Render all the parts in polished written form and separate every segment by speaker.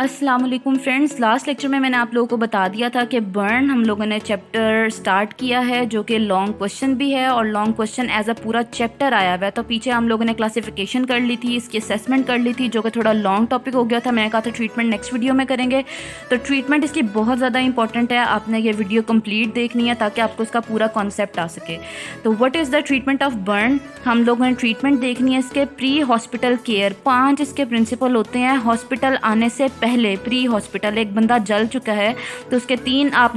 Speaker 1: अस्सलाम वालेकुम friends, last lecture में मैंने आप लोगों को बता दिया था कि बर्न हम लोगों ने चैप्टर स्टार्ट किया है जो कि लॉन्ग क्वेश्चन भी है और लॉन्ग क्वेश्चन एज अ पूरा चैप्टर आया हुआ है। तो पीछे हम लोगों ने क्लासिफिकेशन कर ली थी, इसकी असेसमेंट कर ली थी जो कि थोड़ा लॉन्ग टॉपिक हो गया था। मैंने कहा था ट्रीटमेंट नेक्स्ट वीडियो में करेंगे। तो ट्रीटमेंट इसकी बहुत ज़्यादा इंपॉर्टेंट है, आपने ये वीडियो कंप्लीट देखनी है ताकि आपको इसका पूरा कॉन्सेप्ट आ सके। तो what is the treatment of burn, हम लोगों ने ट्रीटमेंट देखनी है इसके प्री हॉस्पिटल केयर। 5 इसके प्रिंसिपल होते हैं हॉस्पिटल आने से पहले। प्री हॉस्पिटल, एक बंदा जल चुका है तो उसके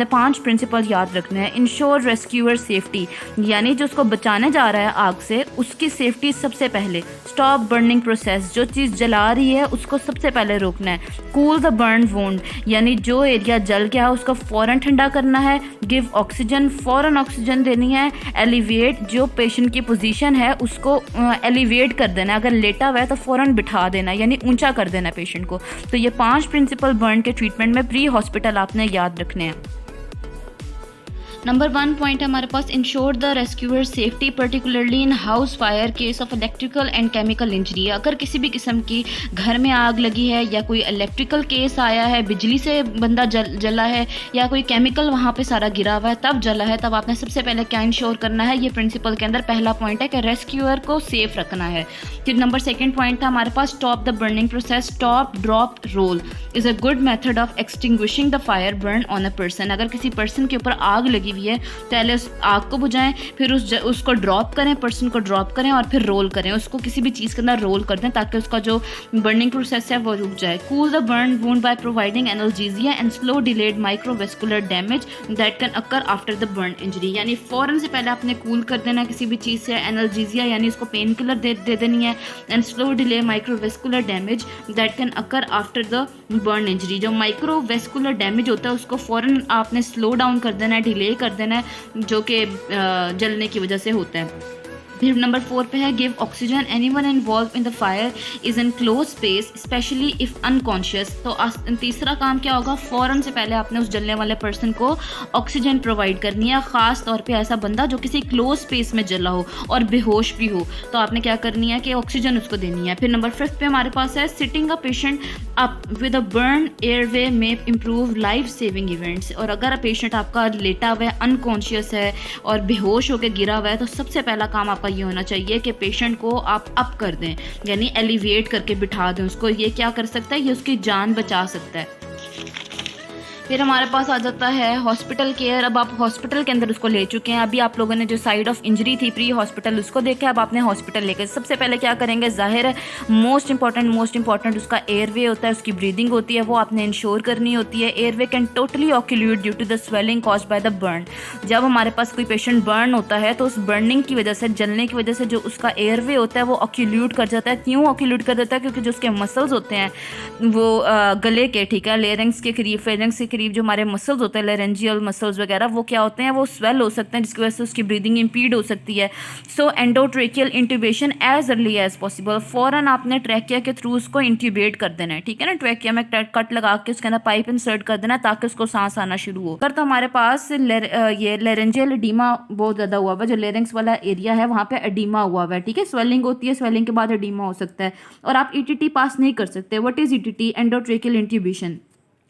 Speaker 1: 5 प्रिंसिपल याद रखने हैं। इंश्योर रेस्क्यूअर सेफ्टी, यानी जो उसको बचाने जा रहा है आग से उसकी सेफ्टी सबसे पहले। स्टॉप बर्निंग प्रोसेस, जो चीज़ जला रही है उसको सबसे पहले रोकना है। कूल द बर्न वुंड, यानी जो एरिया जल गया है उसको फ़ौरन ठंडा करना है। गिव ऑक्सीजन, फ़ौरन ऑक्सीजन देनी है। एलिवेट, जो पेशेंट की पोजीशन है उसको एलिवेट कर देना है। अगर लेटा हुआ है तो फ़ौरन बिठा देना है, यानी ऊंचा कर देना है पेशेंट को। तो ये 5 प्रिंसिपल बर्न के ट्रीटमेंट में प्री हॉस्पिटल आपने याद रखने हैं। नंबर 1 पॉइंट है हमारे पास, ensure the rescuer safety particularly in house fire case of electrical and chemical injury. अगर किसी भी किस्म की घर में आग लगी है या कोई इलेक्ट्रिकल केस आया है, बिजली से बंदा जला है या कोई केमिकल वहाँ पे सारा गिरा हुआ है तब जला है, तब आपने सबसे पहले क्या इंश्योर करना है। ये प्रिंसिपल के अंदर पहला पॉइंट है कि रेस्क्यूअर को सेफ रखना है। फिर नंबर 2 पॉइंट था हमारे पास, stop the burning process. Stop, drop, roll is a good method of extinguishing the fire burn on a person. अगर किसी पर्सन के ऊपर आग लगी हुई है पहले उस आग को बुझाएं, फिर उसको ड्रॉप करें, पर्सन को ड्रॉप करें और फिर रोल करें, उसको किसी भी चीज़ के अंदर रोल कर दें ताकि उसका जो बर्निंग प्रोसेस है वो रुक जाए। Cool the burn wound by providing analgesia and slow delayed microvascular damage that can occur after the burn injury. यानी फ़ौरन से पहले आपने कूल कर देना किसी भी चीज़ से। एनाल्जेसिया यानी उसको पेन किलर दे देनी है। And slow delay microvascular damage that can occur after the burn injury. जो माइक्रोवेस्कुलर डैमेज होता है उसको फ़ौरन आपने स्लो डाउन कर देना है, डिले कर देना है, जो कि जलने की वजह से होता है। फिर नंबर 4 पे है, give oxygen anyone involve in the fire is in close space specially if unconscious. तो तीसरा काम क्या होगा, फ़ौरन से पहले आपने उस जलने वाले पर्सन को ऑक्सीजन प्रोवाइड करनी है, ख़ास तौर पे ऐसा बंदा जो किसी क्लोज स्पेस में जला हो और बेहोश भी हो, तो आपने क्या करनी है कि ऑक्सीजन उसको देनी है। फिर नंबर 5 पे हमारे पास है, sitting a patient up with a burn airway में इम्प्रूव लाइफ सेविंग इवेंट्स। और अगर पेशेंट आपका लेटा हुआ है, अनकॉन्शियस है और बेहोश होकर गिरा हुआ है, तो सबसे पहला काम आपका ये होना चाहिए कि पेशेंट को आप अप कर दें, यानी एलिवेट करके बिठा दें उसको। ये क्या कर सकता है, ये उसकी जान बचा सकता है। फिर हमारे पास आ जाता है हॉस्पिटल केयर। अब आप हॉस्पिटल के अंदर उसको ले चुके हैं, अभी आप लोगों ने जो साइड ऑफ इंजरी थी प्री हॉस्पिटल उसको देखा, अब आपने हॉस्पिटल लेकर सबसे पहले क्या करेंगे, जाहिर है मोस्ट इंपॉर्टेंट उसका एयरवे होता है, उसकी ब्रीदिंग होती है, वो आपने इंश्योर करनी होती है। Airway can totally occlude due to the swelling caused by the burn. जब हमारे पास कोई पेशेंट बर्न होता है तो उस बर्निंग की वजह से, जलने की वजह से जो उसका एयरवे होता है वो ऑक्यूल्यूट कर जाता है। क्यों ऑक्यूल्यूट कर देता है, क्योंकि जो उसके मसल्स होते हैं वो गले के, ठीक है, लेरिंग्स के करीब, फेरिंग्स के करीब जो हमारे मसल्स होते हैं, लेरेंजियल मसल्स वगैरह, वो क्या होते हैं, वो स्वेल हो सकते हैं, जिसकी वजह से उसकी ब्रीदिंग इंपीड हो सकती है। So endotracheal intubation as early as possible, फ़ौरन आपने ट्रैकिया के थ्रू उसको इंट्यूबेट कर देना है, ठीक है ना। ट्रैकिया में कट लगा के उसके अंदर पाइप इंसर्ट कर देना ताकि उसको सांस आना शुरू हो। अगर तो हमारे पास ये लेरेंजियल एडीमा बहुत ज़्यादा हुआ हुआ, जो लेरिंग्स वाला एरिया है वहाँ पे एडीमा हुआ हुआ है, ठीक है, स्वेलिंग होती है, स्वेलिंग के बाद एडीमा हो सकता है। और आप ईटीटी पास नहीं कर सकते। What is ETT, endotracheal intubation.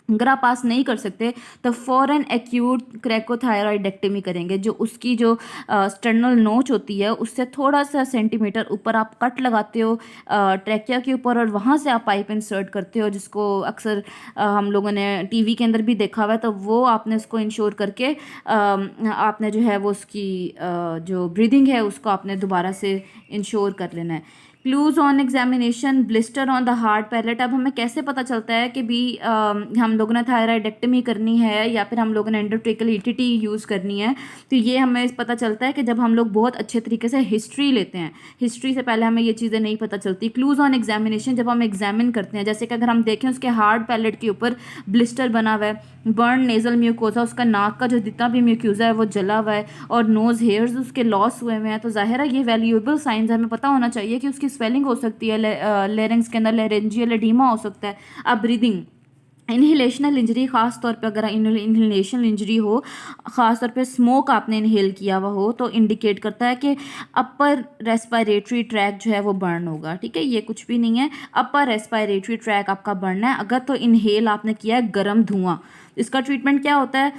Speaker 1: अगर आप पास नहीं कर सकते तो फ़ौरन एक्यूट क्रेकोथायरॉइडेक्टमी करेंगे। जो उसकी जो स्टर्नल नोच होती है उससे थोड़ा सा सेंटीमीटर ऊपर आप कट लगाते हो ट्रैकिया के ऊपर और वहाँ से आप पाइप इंसर्ट करते हो, जिसको अक्सर हम लोगों ने टीवी के अंदर भी देखा हुआ है। तो वो आपने उसको इंश्योर करके आपने जो है वो उसकी जो ब्रीदिंग है उसको आपने दोबारा से इंश्योर कर लेना है। Clues on examination, blister on the hard palate. अब हमें कैसे पता चलता है कि भी हम लोगों ने थायराइडेक्टमी करनी है या फिर हम लोगों ने एंडोट्रेकियल ईटीटी यूज़ करनी है। तो ये हमें पता चलता है कि जब हम लोग बहुत अच्छे तरीके से हिस्ट्री लेते हैं। हिस्ट्री से पहले हमें ये चीज़ें नहीं पता चलती। क्लूज ऑन एग्जामिनेशन, जब हम एग्जामिन करते हैं, जैसे कि अगर हम देखें उसके हार्ड पैलेट के ऊपर ब्लिस्टर बना हुआ है, बर्न नेजल म्यूकोजा, उसका नाक का जो जितना भी म्यूकोजा है वो जला हुआ है और नोज़ हेयर्स उसके लॉस हुए हैं, तो ज़ाहिर है ये वैल्यूएबल साइंस हमें पता होना चाहिए कि उसकी स्वेलिंग हो सकती है, लेरिंग्स के अंदर लेरेंजियल एडीमा हो सकता है। अब ब्रीदिंग, इन्हेलेशनल इंजरी ख़ास तौर पे अगर इन्हेलेशनल इंजरी हो, ख़ास तौर पे स्मोक आपने इनहेल किया हुआ हो, तो इंडिकेट करता है कि अपर रेस्पिरेटरी ट्रैक जो है वो बर्न होगा। ठीक है, ये कुछ भी नहीं है, अपर रेस्पिरेटरी ट्रैक आपका बर्न है अगर तो इनहेल आपने किया है गर्म धुआं। इसका ट्रीटमेंट क्या होता है?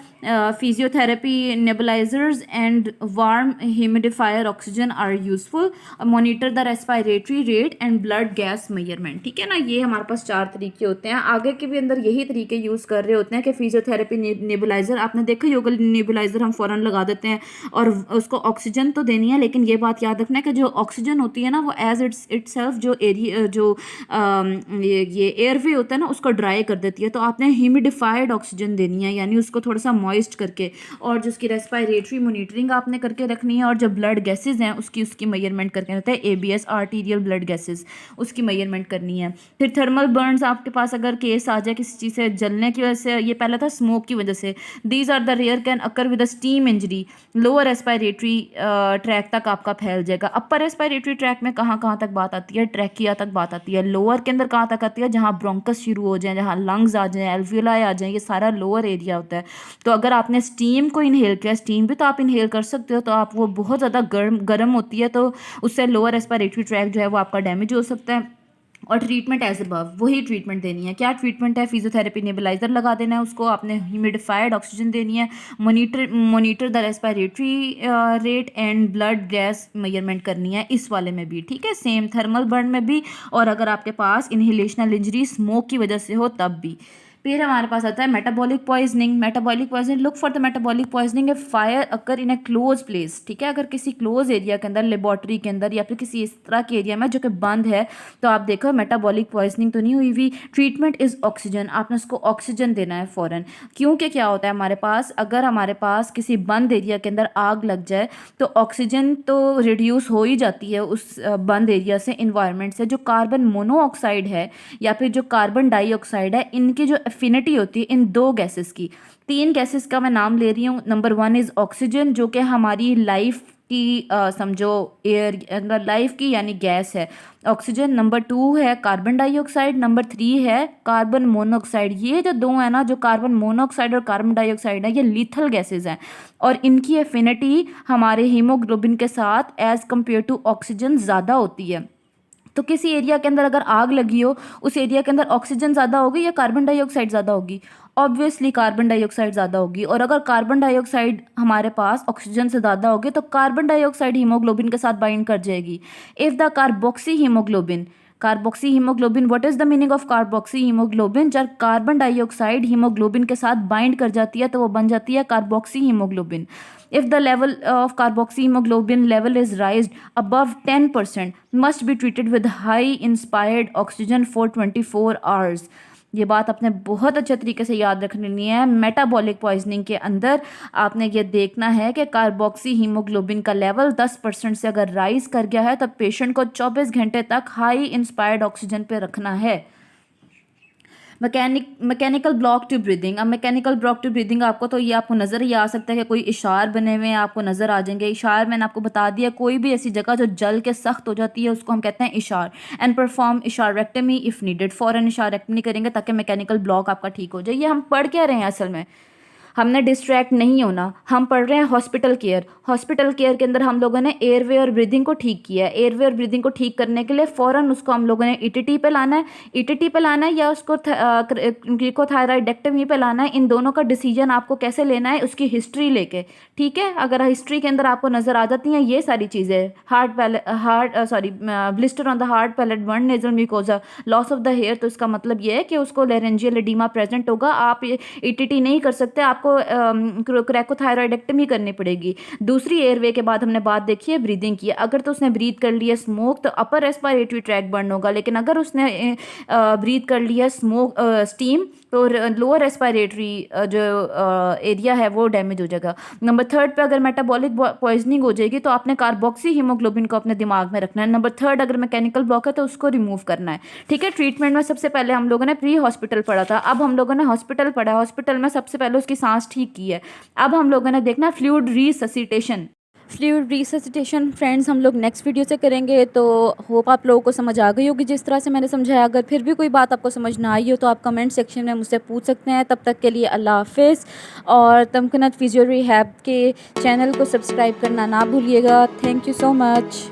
Speaker 1: Physiotherapy, nebulisers and warm humidifier oxygen are useful. Monitor the respiratory rate and blood gas measurement. ठीक है ना, ये हमारे पास 4 तरीके होते हैं। आगे के भी अंदर यही तरीके यूज़ कर रहे होते हैं कि फिजियोथेरेपी, नेबुलाइजर आपने देखा ही होगा, नेबुलाइजर हम फ़ौरन लगा देते हैं और उसको ऑक्सीजन तो देनी है, लेकिन ये बात याद रखना है कि जो ऑक्सीजन होती है ना वो एज इट्सेल्फ जो एरिया जो ये एयरवे होता है ना उसको ड्राई कर देती है। तो आपने ह्यूमिडिफाइड ऑक्सीजन देनी है, यानी उसको थोड़ा सा मॉइस्ट करके, और जो उसकी रेस्पिरेटरी मॉनिटरिंग आपने करके रखनी है, और जो ब्लड गैसेज हैं उसकी मेजरमेंट करके रहता है, ABS आर्टीरियल ब्लड गैसेज, उसकी मेजरमेंट करनी है। फिर थर्मल बर्न्स आपके पास अगर केस आ जाए किसी चीज़ से जलने की वजह से, ये पहला था स्मोक की वजह से, these are the rare can occur with a steam injury, lower respiratory tract तक आपका फैल जाएगा। अपर रेस्पिरेटरी ट्रैक में कहाँ कहाँ तक बात आती है? ट्रैकिया तक बात आती है। लोअर के अंदर कहाँ तक आती है? जहाँ ब्रोंकस शुरू हो जाए, जहाँ लंग्स आ जाए, एल्वियोलाई आ जाए, ये सारा लोअर एरिया होता है। तो अगर आपने स्टीम को इनहेल किया, स्टीम भी तो आप इनहेल कर सकते हो, तो आप वो बहुत ज़्यादा गर्म होती है, तो उससे लोअर रेस्पिरेटरी ट्रैक जो है वो आपका डैमेज हो सकता है। और ट्रीटमेंट एज अबव, वही ट्रीटमेंट देनी है। क्या ट्रीटमेंट है? फिजियोथेरेपी, नेबुलाइजर लगा देना है उसको, आपने ह्यूमिडिफाइड ऑक्सीजन देनी है, monitor the respiratory rate and blood gas measurement करनी है इस वाले में भी। ठीक है, सेम थर्मल बर्न में भी, और अगर आपके पास इनहेलेशनल इंजरी स्मोक की वजह से हो तब भी। फिर हमारे पास आता है metabolic poisoning. Metabolic poisoning, look for the metabolic poisoning A fire occur in A close place. ठीक है, अगर किसी क्लोज एरिया के अंदर, लेबॉर्ट्री के अंदर या फिर किसी इस तरह के एरिया में जो कि बंद है, तो आप देखो मेटाबॉलिक पॉइजनिंग तो नहीं हुई हुई। ट्रीटमेंट इज़ ऑक्सीजन, आपने उसको ऑक्सीजन देना है फ़ौरन। क्योंकि क्या होता है हमारे पास, अगर हमारे पास किसी बंद एरिया के अंदर आग लग जाए तो ऑक्सीजन तो रिड्यूस हो ही जाती है उस बंद एरिया से, इन्वायरमेंट से। जो कार्बन मोनोऑक्साइड है या फिर जो कार्बन डाइऑक्साइड है, इनकी जो एफिनिटी होती है इन 2 गैसेस की, 3 गैसेस का मैं नाम ले रही हूँ। नंबर 1 इज़ ऑक्सीजन, जो कि हमारी लाइफ की समझो एयर, लाइफ की यानी गैस है ऑक्सीजन। नंबर 2 है कार्बन डाइऑक्साइड। नंबर 3 है कार्बन मोनोऑक्साइड। ये जो 2 है ना, जो कार्बन मोनोऑक्साइड और कार्बन डाइऑक्साइड है, ये लीथल गैसेज हैं, और इनकी एफिनिटी हमारे हीमोग्लोबिन के साथ एज़ कम्पेयर टू ऑक्सीजन ज़्यादा होती है। तो किसी एरिया के अंदर अगर आग लगी हो, उस एरिया के अंदर ऑक्सीजन ज़्यादा होगी या कार्बन डाइऑक्साइड ज़्यादा होगी? ऑब्वियसली कार्बन डाइऑक्साइड ज़्यादा होगी। और अगर कार्बन डाइऑक्साइड हमारे पास ऑक्सीजन से ज़्यादा होगी तो कार्बन डाइऑक्साइड हीमोग्लोबिन के साथ बाइंड कर जाएगी। If the carboxy haemoglobin, carboxy haemoglobin, what is the meaning of carboxy haemoglobin? जब कार्बन डाइऑक्साइड हीमोग्लोबिन के साथ बाइंड कर जाती है तो वो बन जाती है carboxy haemoglobin. If the level of carboxyhemoglobin level is raised above 10%, must be treated with high inspired oxygen for 24 hours. ये बात आपने बहुत अच्छे तरीके से याद रखनी है। मेटाबॉलिक पॉइजनिंग के अंदर आपने ये देखना है कि कार्बोक्सी हीमोग्लोबिन का लेवल 10% से अगर राइज कर गया है तो पेशेंट को 24 घंटे तक हाई इंस्पायर्ड ऑक्सीजन पे रखना है। Mechanical block to breathing. अब मैकेनिकल ब्लॉक टू ब्रीदिंग आपको तो ये आपको नज़र ही आ सकता है कि कोई इशार बने हुए हैं, आपको नज़र आ जाएंगे। इशार मैंने आपको बता दिया, कोई भी ऐसी जगह जो जल के सख्त हो जाती है उसको हम कहते हैं इशार। एंड परफॉर्म इशारेक्टमी इफ़ नीडेड, फ़ौरन इशारेक्टमी करेंगे ताकि मैकेनिकल ब्लॉक आपका ठीक हो जाए। ये हम पढ़ क्या रहे हैं असल में, हमने डिस्ट्रैक्ट नहीं होना, हम पढ़ रहे हैं हॉस्पिटल केयर। हॉस्पिटल केयर के अंदर हम लोगों ने एयरवे और ब्रीदिंग को ठीक किया है। एयरवे और ब्रीदिंग को ठीक करने के लिए फ़ौरन उसको हम लोगों ने ईटीटी पे लाना है, ईटीटी पे लाना है या उसको थायराइडेक्टमी पे लाना है। इन दोनों का डिसीजन आपको कैसे लेना है, उसकी हिस्ट्री लेके। ठीक है, अगर हिस्ट्री के अंदर आपको नज़र आ जाती हैं ये सारी चीज़ें, blister on the heart, palate burn, nasal mucosa, loss of the hair, तो इसका मतलब ये है कि उसको लेरेंजियल एडिमा प्रेजेंट होगा। आप ईटीटी नहीं कर सकते, आपको क्रैकोथायराइडेक्टमी करनी पड़ेगी। दूसरी एयरवे के बाद हमने बात देखी है ब्रीदिंग की। अगर तो उसने ब्रीथ कर लिया स्मोक तो अपर रेस्पिरेटरी ट्रैक बर्न होगा, लेकिन अगर उसने ब्रीथ कर लिया स्मोक स्टीम तो लोअर रेस्पिरेटरी जो एरिया है वो डैमेज हो जाएगा। नंबर 3 पे अगर मेटाबॉलिक पॉइजनिंग हो जाएगी तो आपने कार्बोक्सी हीमोग्लोबिन को अपने दिमाग में रखना है। नंबर 3 अगर मैकेनिकल ब्लॉक है तो उसको रिमूव करना है। ठीक है, ट्रीटमेंट में सबसे पहले हम लोगों ने प्री हॉस्पिटल पढ़ा था, अब हम लोगों ने हॉस्पिटल पढ़ा। हॉस्पिटल में सबसे पहले उसकी सांस ठीक की है। अब हम लोगों ने देखना fluid resuscitation. Fluid resuscitation friends हम लोग नेक्स्ट वीडियो से करेंगे, तो होप आप लोगों को समझ आ गई होगी जिस तरह से मैंने समझाया। अगर फिर भी कोई बात आपको समझ ना आई हो तो आप कमेंट सेक्शन में मुझसे पूछ सकते हैं। तब तक के लिए अल्लाह हाफिज़, और तमकनत फिजियो रिहैब के चैनल को सब्सक्राइब करना ना भूलिएगा। Thank you so much.